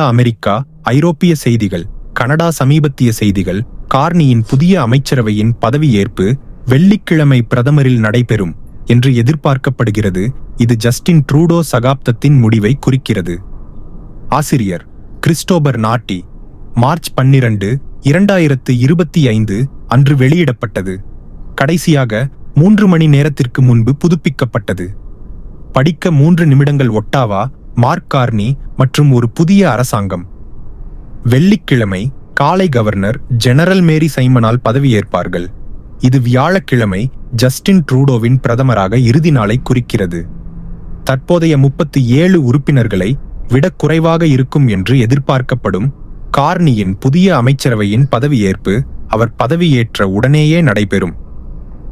America, ஐரோப்பிய செய்திகள். Canada சமீபத்திய செய்திகள். கார்னியின் புதிய அமைச்சரவையின் பதவியேற்பு வெள்ளிக்கிழமை பிரதமரில் நடைபெறும் என்று எதிர்பார்க்கப்படுகிறது. இது ஜஸ்டின் ட்ரூடோ சகாப்தத்தின் முடிவை குறிக்கிறது. ஆசிரியர் கிறிஸ்டோபர் நாட்டி. மார்ச் 12, 2025 அன்று வெளியிடப்பட்டது. கடைசியாக 3 மணி நேரத்திற்கு முன்பு புதுப்பிக்கப்பட்டது. படிக்க 3 நிமிடங்கள். ஒட்டாவா, மார்க் கார்னி மற்றும் ஒரு புதிய அரசாங்கம். வெள்ளிக்கிழமை காலை கவர்னர் ஜெனரல் மேரி சைமனால் பதவியேற்பார்கள். இது வியாழக்கிழமை ஜஸ்டின் ட்ரூடோவின் பிரதமராக இறுதி நாளை குறிக்கிறது. தற்போதைய 37 உறுப்பினர்களை விட குறைவாக இருக்கும் என்று எதிர்பார்க்கப்படும் கார்னியின் புதிய அமைச்சரவையின் பதவியேற்பு அவர் பதவியேற்ற உடனேயே நடைபெறும்.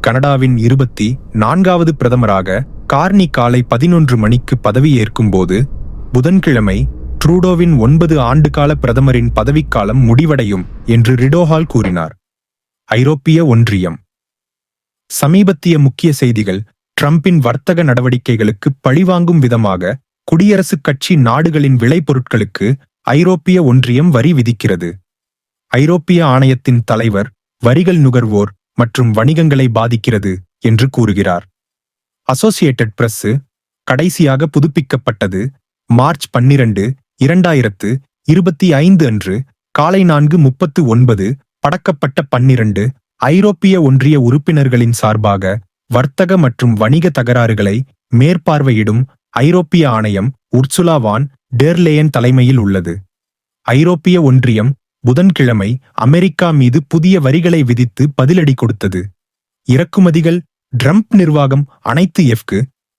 கனடாவின் 24வது பிரதமராக கார்னி காலை 11 மணிக்கு பதவியேற்கும் போது புதன்கிழமை ட்ரூடோவின் 9 ஆண்டுகால பிரதமரின் பதவிக்காலம் முடிவடையும் என்று ரிடோஹால் கூறினார். ஐரோப்பிய ஒன்றியம். சமீபத்திய முக்கிய செய்திகள். ட்ரம்பின் வர்த்தக நடவடிக்கைகளுக்கு பழிவாங்கும் விதமாக குடியரசுக் கட்சி நாடுகளின் விளைபொருட்களுக்கு ஐரோப்பிய ஒன்றியம் வரி விதிக்கிறது. ஐரோப்பிய ஆணையத்தின் தலைவர் வரிகள் நுகர்வோர் மற்றும் வணிகங்களை பாதிக்கிறது என்று கூறுகிறார். Associated press. கடைசியாக புதுப்பிக்கப்பட்டது மார்ச் 12, 2025 அன்று காலை 4:39 படக்கப்பட்ட 12 ஐரோப்பிய ஒன்றிய உறுப்பினர்களின் சார்பாக வர்த்தக மற்றும் வணிக தகராறுகளை மேற்பார்வையிடும் ஐரோப்பிய ஆணையம் உர்சுலா வான் டெர் லேயன் தலைமையில் உள்ளது. ஐரோப்பிய ஒன்றியம் புதன்கிழமை அமெரிக்கா மீது புதிய வரிகளை விதித்து பதிலடி கொடுத்தது. இறக்குமதிகள். ட்ரம்ப் நிர்வாகம் அனைத்து எஃகு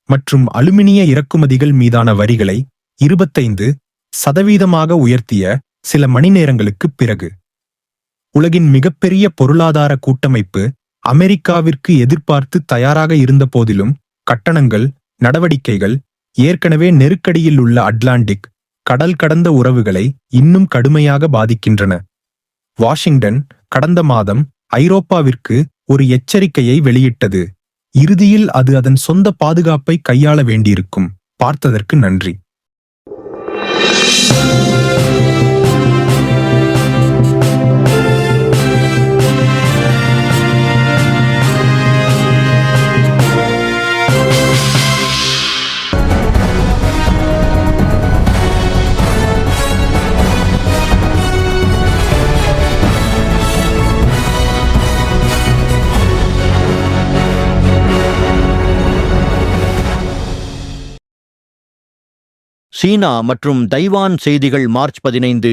மற்றும் அலுமினிய இறக்குமதிகள் மீதான வரிகளை 25% உயர்த்திய சில மணி நேரங்களுக்குப் பிறகு. உலகின் மிகப்பெரிய பொருளாதார கூட்டமைப்பு அமெரிக்காவிற்கு எதிர்பார்த்து தயாராக இருந்த போதிலும் கட்டணங்கள் நடவடிக்கைகள் ஏற்கனவே நெருக்கடியில் உள்ள அட்லாண்டிக் கடல் கடந்த உறவுகளை இன்னும் கடுமையாக பாதிக்கின்றன. வாஷிங்டன் கடந்த மாதம் ஐரோப்பாவிற்கு ஒரு எச்சரிக்கையை வெளியிட்டது. இறுதியில் அது அதன் சொந்த பாதுகாப்பை கையாள வேண்டியிருக்கும். பார்த்ததற்கு நன்றி. சீனா மற்றும் தைவான் செய்திகள். மார்ச் 15,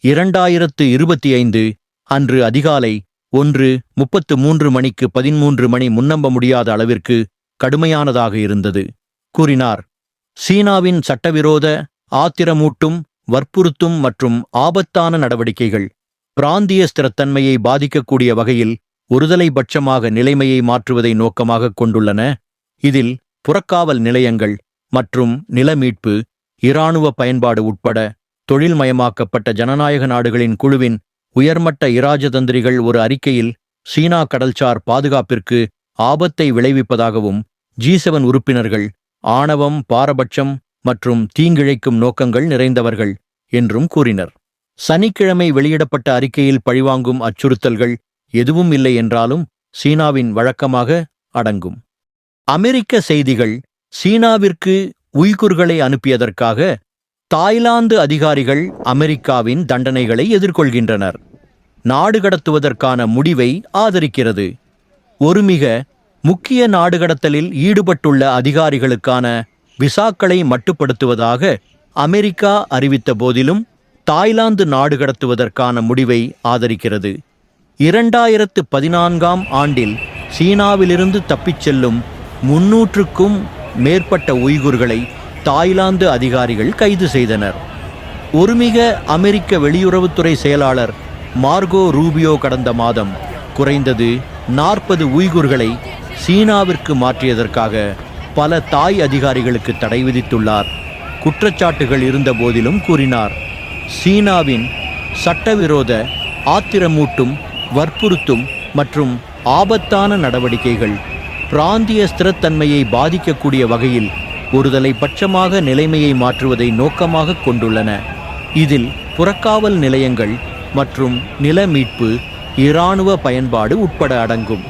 2025 அன்று அதிகாலை 1:33 மணிக்கு 13 மணி முன்னம்ப முடியாத அளவிற்கு கடுமையானதாக இருந்தது கூறினார். சீனாவின் சட்டவிரோத, ஆத்திரமூட்டும், வற்புறுத்தும் மற்றும் ஆபத்தான நடவடிக்கைகள் பிராந்திய ஸ்திரத்தன்மையை பாதிக்கக்கூடிய வகையில் ஒருதலைபட்சமாக நிலைமையை மாற்றுவதை நோக்கமாக கொண்டுள்ளன. இதில் புறக்காவல் நிலையங்கள் மற்றும் நிலமீட்பு, இராணுவ பயன்பாடு உட்பட தொழில்மயமாக்கப்பட்ட ஜனநாயக நாடுகளின் குழுவின் உயர்மட்ட இராஜதந்திரிகள் ஒரு அறிக்கையில் சீனா கடல்சார் பாதுகாப்பிற்கு ஆபத்தை விளைவிப்பதாகவும் G7 உறுப்பினர்கள் ஆணவம், பாரபட்சம் மற்றும் தீங்கிழைக்கும் நோக்கங்கள் நிறைந்தவர்கள் என்றும் கூறினர். சனிக்கிழமை வெளியிடப்பட்ட அறிக்கையில் பழிவாங்கும் அச்சுறுத்தல்கள் எதுவும் இல்லை என்றாலும் சீனாவின் வழக்கமாக அடங்கும். அமெரிக்க செய்திகள். சீனாவிற்கு உய்குர்களை அனுப்பியதற்காக தாய்லாந்து அதிகாரிகள் அமெரிக்காவின் தண்டனைகளை எதிர்கொள்கின்றனர். நாடு கடத்துவதற்கான முடிவை ஆதரிக்கிறது. ஒரு மிக முக்கிய நாடுகடத்தலில் ஈடுபட்டுள்ள அதிகாரிகளுக்கான விசாக்களை மட்டுப்படுத்துவதாக அமெரிக்கா அறிவித்த போதிலும் தாய்லாந்து நாடு கடத்துவதற்கான முடிவை ஆதரிக்கிறது. 2014ஆம் ஆண்டில் சீனாவிலிருந்து தப்பிச் செல்லும் 300க்கும் மேற்பட்ட உய்குர்களை தாய்லாந்து அதிகாரிகள் கைது செய்தனர். ஒருமிக அமெரிக்க வெளியுறவுத்துறை செயலாளர் மார்கோ ரூபியோ கடந்த மாதம் குறைந்தது 40 உய்குர்களை சீனாவிற்கு மாற்றியதற்காக பல தாய் அதிகாரிகளுக்கு தடை விதித்துள்ளார். குற்றச்சாட்டுகள் இருந்த போதிலும் கூறினார், சீனாவின் சட்டவிரோத, ஆத்திரமூட்டும், வற்புறுத்தும் மற்றும் ஆபத்தான நடவடிக்கைகள் பிராந்திய ஸ்திரத்தன்மையை பாதிக்கக்கூடிய வகையில் ஒருதலைபட்சமாக நிலைமையை மாற்றுவதை நோக்கமாக கொண்டுள்ளன. இதில் புறக்காவல் நிலையங்கள் மற்றும் நில மீட்பு, இராணுவ பயன்பாடு உட்பட அடங்கும்.